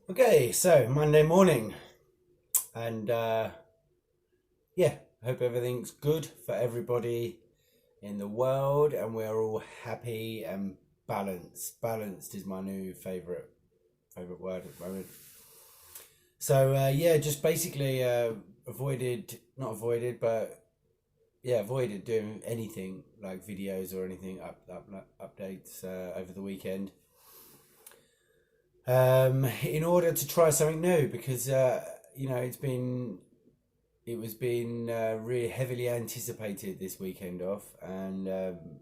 Okay, so Monday morning, and yeah, hope everything's good for everybody in the world, and we're all happy and balanced. Balanced is my new favorite word at the moment. So yeah, just basically not avoided, but yeah, avoided doing anything like videos or anything updates over the weekend. In order to try something new, because it was been really heavily anticipated this weekend off, and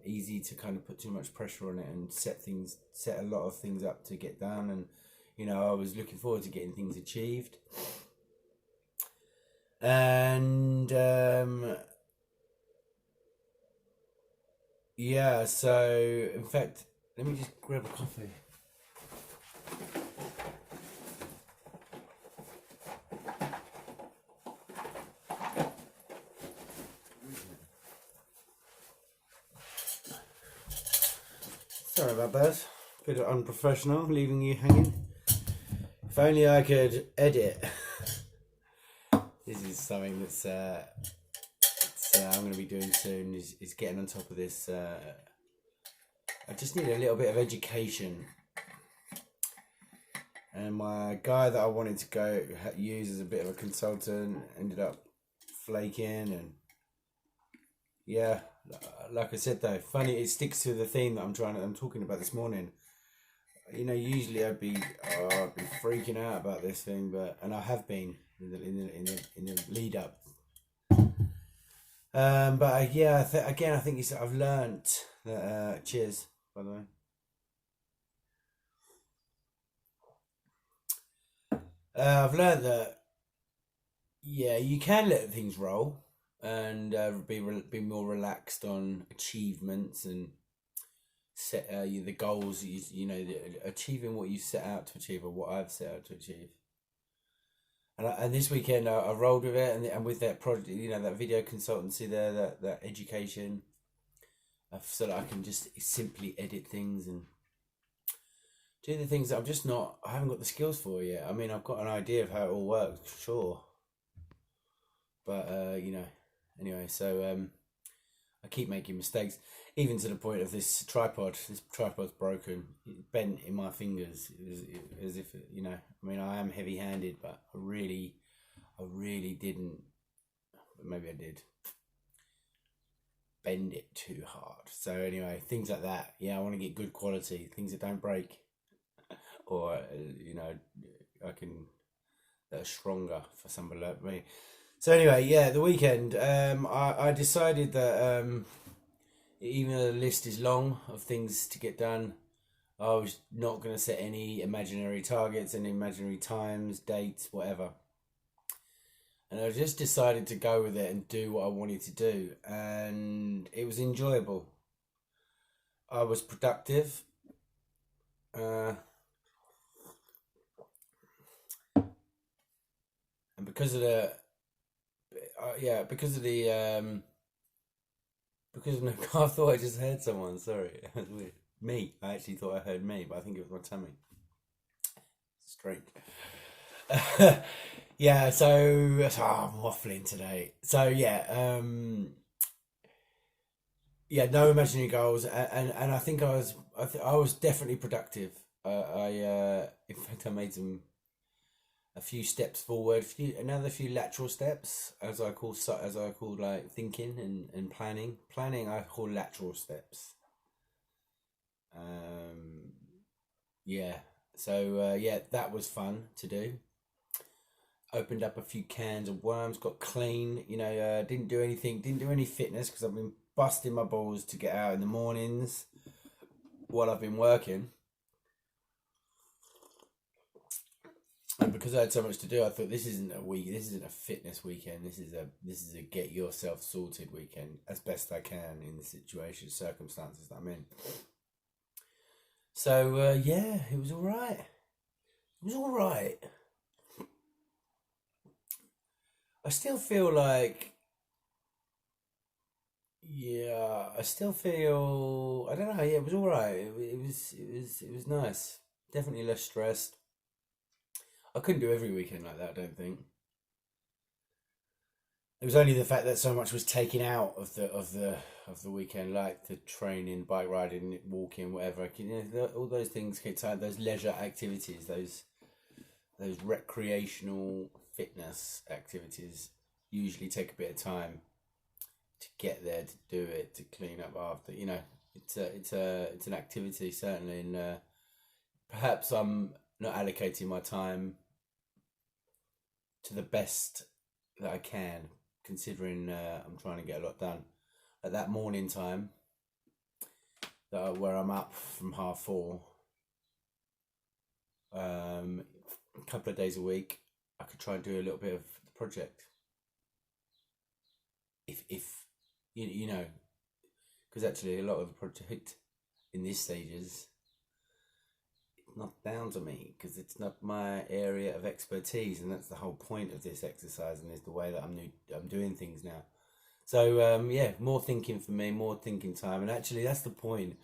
easy to kind of put too much pressure on it and set a lot of things up to get done, and I was looking forward to getting things achieved, and yeah. So in fact, let me just grab a coffee. Sorry about that. Bit unprofessional, leaving you hanging. If only I could edit. This is something I'm going to be doing soon. Is getting on top of this. I just need a little bit of education. And my guy that I wanted to go use as a bit of a consultant ended up flaking, and yeah, like I said though, funny it sticks to the theme that I'm talking about this morning. Usually I'd be freaking out about this thing, and I have been in the lead up. But yeah, again, I think I've learnt that. Cheers, by the way. I've learnt that yeah, you can let things roll and be more relaxed on achievements and set the goals. Achieving what you set out to achieve, or what I've set out to achieve. And this weekend I rolled with it, and with that project, that video consultancy there, that education, so that I can just simply edit things and do the things that I haven't got the skills for yet. I mean, I've got an idea of how it all works, sure, but anyway. So I keep making mistakes, even to the point of this tripod. This tripod's broken, it bent in my fingers, as if I mean, I am heavy-handed, but I really didn't. Maybe I did bend it too hard. So anyway, things like that. Yeah, I want to get good quality things that don't break, or I can that are stronger for somebody like me. So anyway, yeah, the weekend. I decided that even though the list is long of things to get done, I was not going to set any imaginary targets, any imaginary times, dates, whatever. And I just decided to go with it and do what I wanted to do, and it was enjoyable. I was productive, uh, and because of the yeah, because of the I thought I just heard someone. Sorry, it was weird. Me, I actually thought I heard me, but I think it was my tummy. Strange. Yeah, so I'm waffling today. So yeah, no imaginary goals, and I think I was definitely productive. In fact, I made a few steps forward, another few lateral steps, as I call like thinking and planning. Planning I call lateral steps. Um, yeah, so yeah, that was fun to do. Opened up a few cans of worms, got clean. Didn't do any fitness because I've been busting my balls to get out in the mornings while I've been working. And because I had so much to do, I thought this isn't a week. This isn't a fitness weekend. This is a get yourself sorted weekend as best I can in the circumstances that I'm in. So yeah, it was all right. It was all right. I still feel like yeah, I still feel I don't know. Yeah, it was all right. It was nice. Definitely less stressed. I couldn't do every weekend like that, I don't think. It was only the fact that so much was taken out of the weekend, like the training, bike riding, walking, whatever. All those things get tired. Those leisure activities, those recreational fitness activities, usually take a bit of time to get there, to do it, to clean up after. It's an activity certainly, and perhaps I'm not allocating my time to the best that I can, considering I'm trying to get a lot done. At that morning time, where I'm up from 4:30, a couple of days a week, I could try and do a little bit of the project. If because actually a lot of the project in this stages, it's not down to me because it's not my area of expertise, and that's the whole point of this exercise, and is the way that I'm doing things now. So yeah, more thinking for me, more thinking time, and actually that's the point.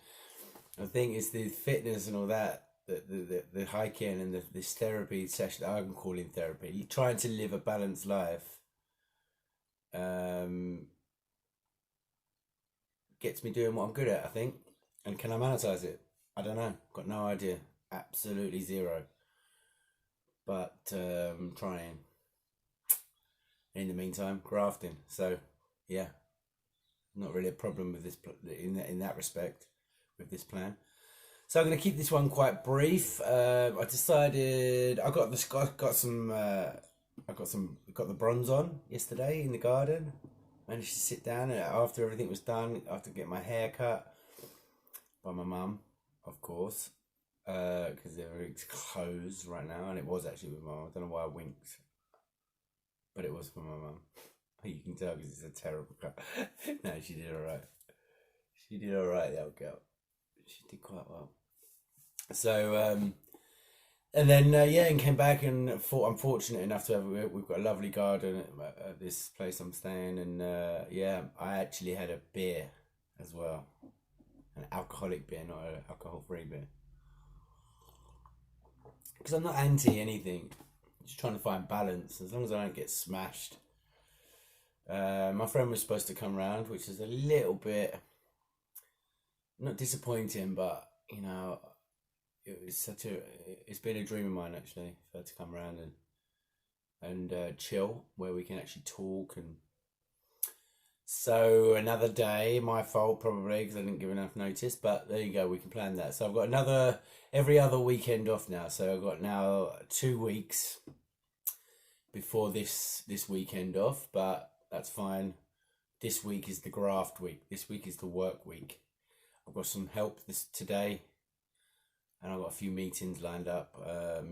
I think it's the fitness and all that, the hiking and this therapy session that I'm calling therapy. You're trying to live a balanced life. Um, Gets me doing what I'm good at, I think. And can I monetize it? I don't know. Got no idea. Absolutely zero. But trying. In the meantime, grafting. So yeah, not really a problem with this in that respect with this plan. So I'm going to keep this one quite brief. I decided I got the bronze on yesterday in the garden. Managed to sit down after everything was done. After getting my hair cut by my mum, of course, because they're closed right now, and it was actually with my mum. I don't know why I winked, but it was for my mum. You can tell because it's a terrible cut. No, she did all right. She did all right, the old girl. She did quite well. So, and then yeah, and came back and thought I'm fortunate enough to have we've got a lovely garden at this place I'm staying, and yeah, I actually had a beer as well, an alcoholic beer, not an alcohol-free beer, because I'm not anti anything. Just trying to find balance as long as I don't get smashed. My friend was supposed to come round, which is a little bit not disappointing, but it's been a dream of mine actually for her to come around and chill where we can actually talk. And so another day, my fault probably because I didn't give enough notice, but there you go, we can plan that. So I've got every other weekend off now, so I've got now 2 weeks before this weekend off, but that's fine. This week is the graft week. This week is the work week. I've got some help today, and I've got a few meetings lined up. A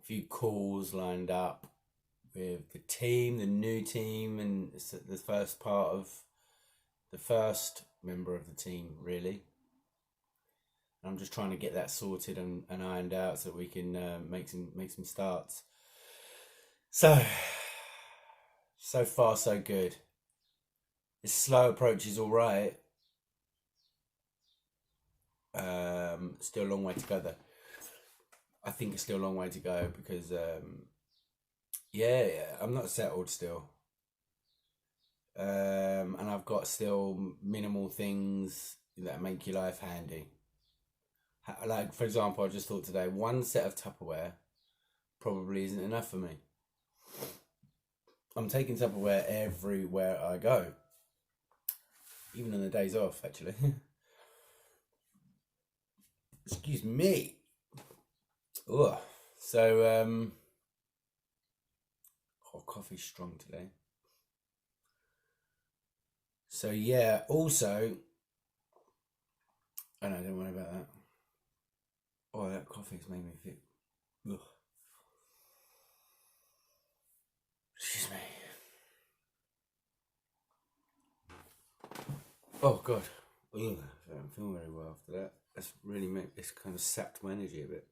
few calls lined up with the team, the new team, and it's the first part of the first member of the team, really. I'm just trying to get that sorted and ironed out so that we can make some starts. So far so good. This slow approach is all right. Still a long way to go though. I think it's still a long way to go because yeah, I'm not settled still. And I've got still minimal things that make your life handy. Like, for example, I just thought today, one set of Tupperware probably isn't enough for me. I'm taking Tupperware everywhere I go, even on the days off, actually. Excuse me. Ugh. So, coffee's strong today. So yeah, also, I know, don't worry about that. Oh, that coffee's made me feel. Ugh. Excuse me. Oh God. Ugh. I don't feel very well after that. That's really it's kind of sapped my energy a bit.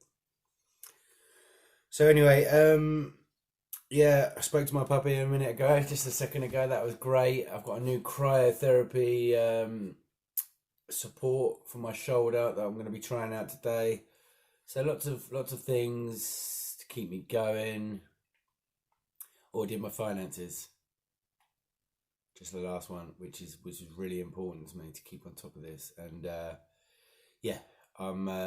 So anyway, yeah, I spoke to my puppy a minute ago, just a second ago. That was great. I've got a new cryotherapy support for my shoulder that I'm going to be trying out today. So lots of things to keep me going. Or did my finances. Just the last one, which was really important to me to keep on top of this. And yeah, I'm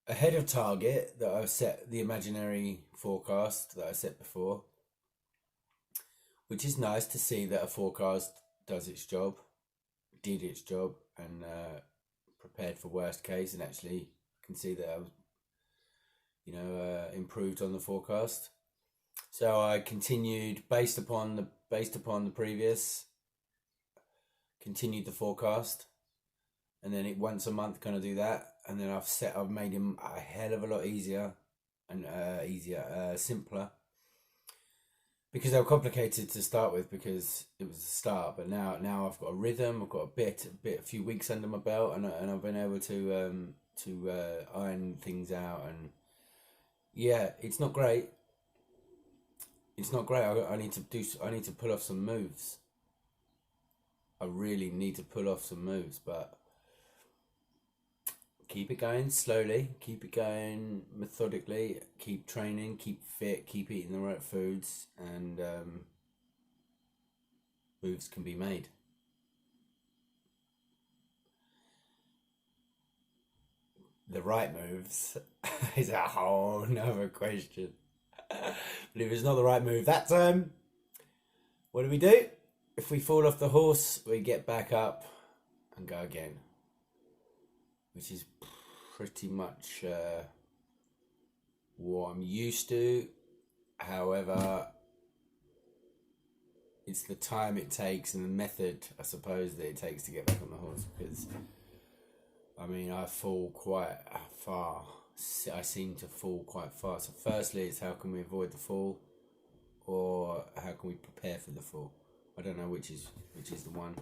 ahead of target that I've set, the imaginary forecast that I set before, which is nice to see that a forecast does its job, did its job, and prepared for worst case, and actually can see that I was, improved on the forecast. So I continued based upon the previous, continued the forecast, and then it once a month kind of do that, and then I've made him a hell of a lot easier and simpler, because they were complicated to start with because it was the start. But now I've got a rhythm. I've got a few weeks under my belt, and I've been able to iron things out. And yeah, it's not great. It's not great. I need to pull off some moves. I really need to pull off some moves, but keep it going slowly, keep it going methodically, keep training, keep fit, keep eating the right foods, and moves can be made. The right moves is a whole nother question. But if it's not the right move that time, what do we do? If we fall off the horse, we get back up and go again, which is pretty much what I'm used to. However, it's the time it takes and the method, I suppose, that it takes to get back on the horse, because I fall quite far. I seem to fall quite far. So firstly, it's how can we avoid the fall, or how can we prepare for the fall? I don't know which is the one.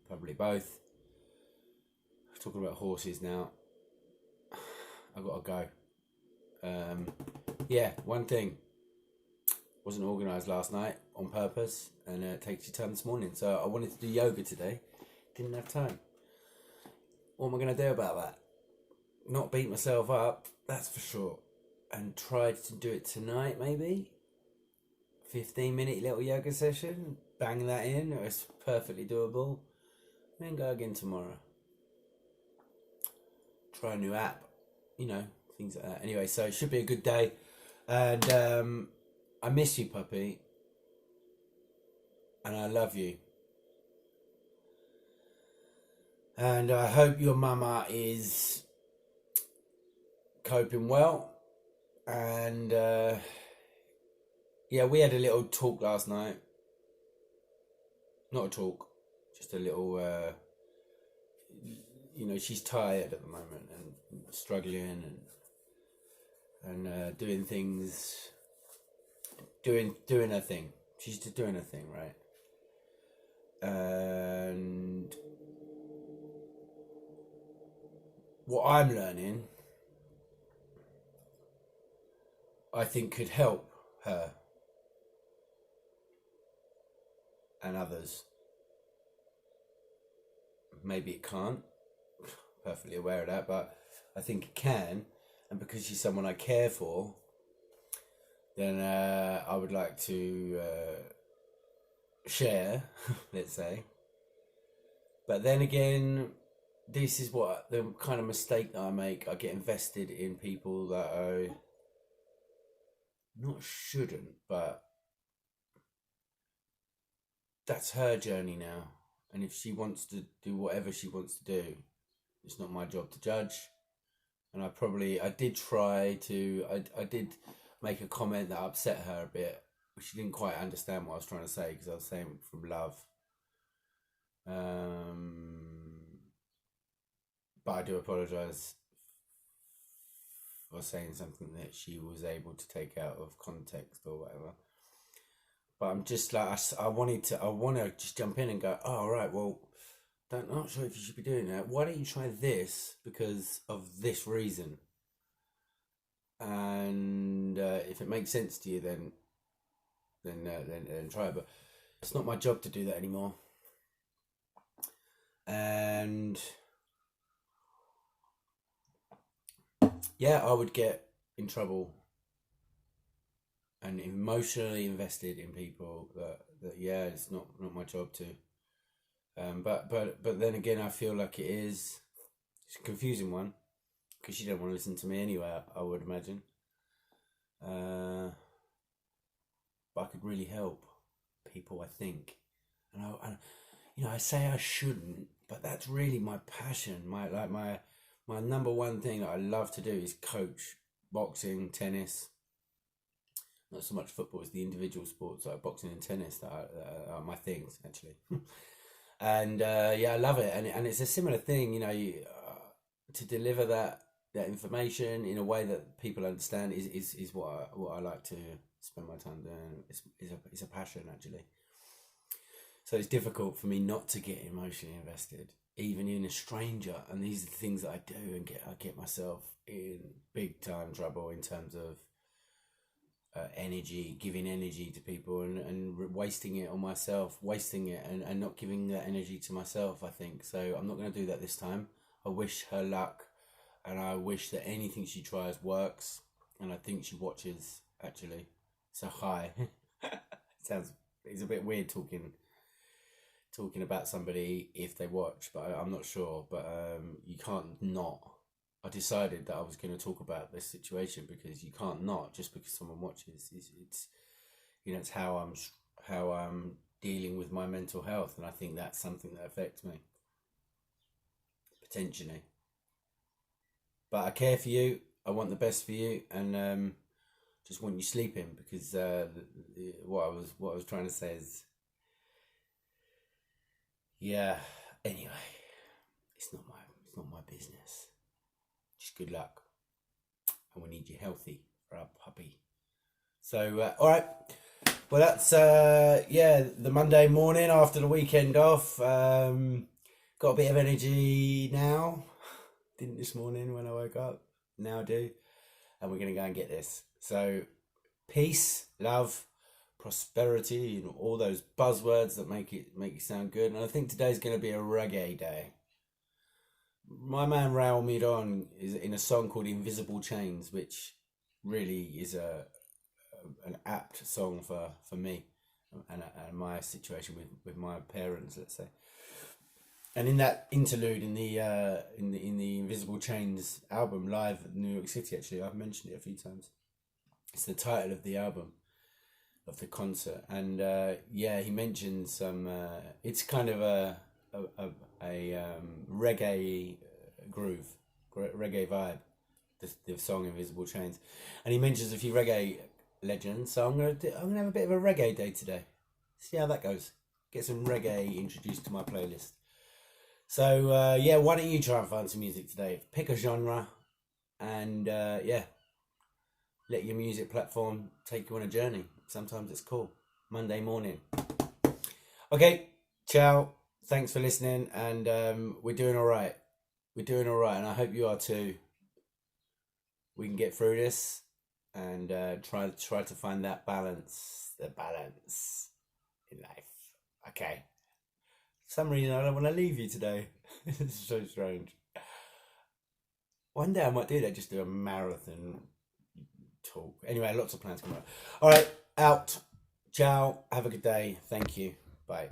Probably both. Talking about horses now. I've got to go. Yeah, one thing. Wasn't organised last night on purpose, and it takes your time this morning. So I wanted to do yoga today. Didn't have time. What am I going to do about that? Not beat myself up, that's for sure. And try to do it tonight, maybe. 15-minute little yoga session. Bang that in. It's perfectly doable. Then go again tomorrow. Try a new app. Things like that. Anyway, so it should be a good day. And I miss you, puppy. And I love you. And I hope your mama is coping well. And yeah, we had a little talk last night. Not a talk, just a little. She's tired at the moment and struggling and doing things, doing her thing. She's just doing her thing, right? And what I'm learning, I think, could help her and others. Maybe it can't. Perfectly aware of that, but I think it can. And because she's someone I care for, then I would like to share, let's say. But then again, this is what the kind of mistake that I make. I get invested in people that I not shouldn't, but that's her journey now. And if she wants to do whatever she wants to do, it's not my job to judge. And I did try to, I did make a comment that upset her a bit. She didn't quite understand what I was trying to say, because I was saying from love. But I do apologise for saying something that she was able to take out of context or whatever. But I'm just like, I want to just jump in and go, oh, all right, well, not sure if you should be doing that. Why don't you try this because of this reason? And if it makes sense to you, then try it. But it's not my job to do that anymore. and yeah, I would get in trouble and emotionally invested in people that yeah, it's not my job to. But then again, I feel like it's a confusing one because you don't want to listen to me anyway. I would imagine, but I could really help people. I think, and I say I shouldn't, but that's really my passion. My number one thing that I love to do is coach boxing, tennis. Not so much football as the individual sports like boxing and tennis that are my things actually. And yeah, I love it, and it's a similar thing, to deliver that information in a way that people understand is what I like to spend my time doing. It's a passion actually. So it's difficult for me not to get emotionally invested, even in a stranger. And these are the things that I do, and I get myself in big time trouble in terms of energy, giving energy to people, and wasting it on myself, wasting it and not giving that energy to myself, I think. So I'm not going to do that this time. I wish her luck, and I wish that anything she tries works, and I think she watches actually. So hi. It's a bit weird talking about somebody if they watch, but I'm not sure. But you can't not. I decided that I was going to talk about this situation because you can't not just because someone watches. It's how I'm dealing with my mental health, and I think that's something that affects me potentially. But I care for you. I want the best for you, and just want you sleeping because what I was trying to say is yeah. Anyway, it's not my business. Just good luck, and we need you healthy for our puppy. So all right. Well, that's yeah, the Monday morning after the weekend off. Got a bit of energy now. Didn't this morning when I woke up. Now I do, and we're gonna go and get this. So, peace, love, prosperity, and all those buzzwords that make it sound good. And I think today's gonna be a reggae day. My man Raul Midon is in a song called "Invisible Chains," which really is an apt song for me and my situation with my parents, let's say. And in that interlude in the Invisible Chains album live at New York City, actually, I've mentioned it a few times. It's the title of the album, of the concert, and yeah, he mentions some. It's kind of a reggae groove, reggae vibe. The song Invisible Chains, and he mentions a few reggae legends. So I'm gonna have a bit of a reggae day today. See how that goes. Get some reggae introduced to my playlist. So yeah, why don't you try and find some music today? Pick a genre, and yeah, let your music platform take you on a journey. Sometimes it's cool. Monday morning. Okay, ciao. Thanks for listening, and we're doing all right. We're doing all right, and I hope you are too. We can get through this, and try to find that balance, the balance in life. Okay. For some reason, I don't want to leave you today. It's so strange. One day I might do that, just do a marathon talk. Anyway, lots of plans coming up. All right, out. Ciao. Have a good day. Thank you. Bye.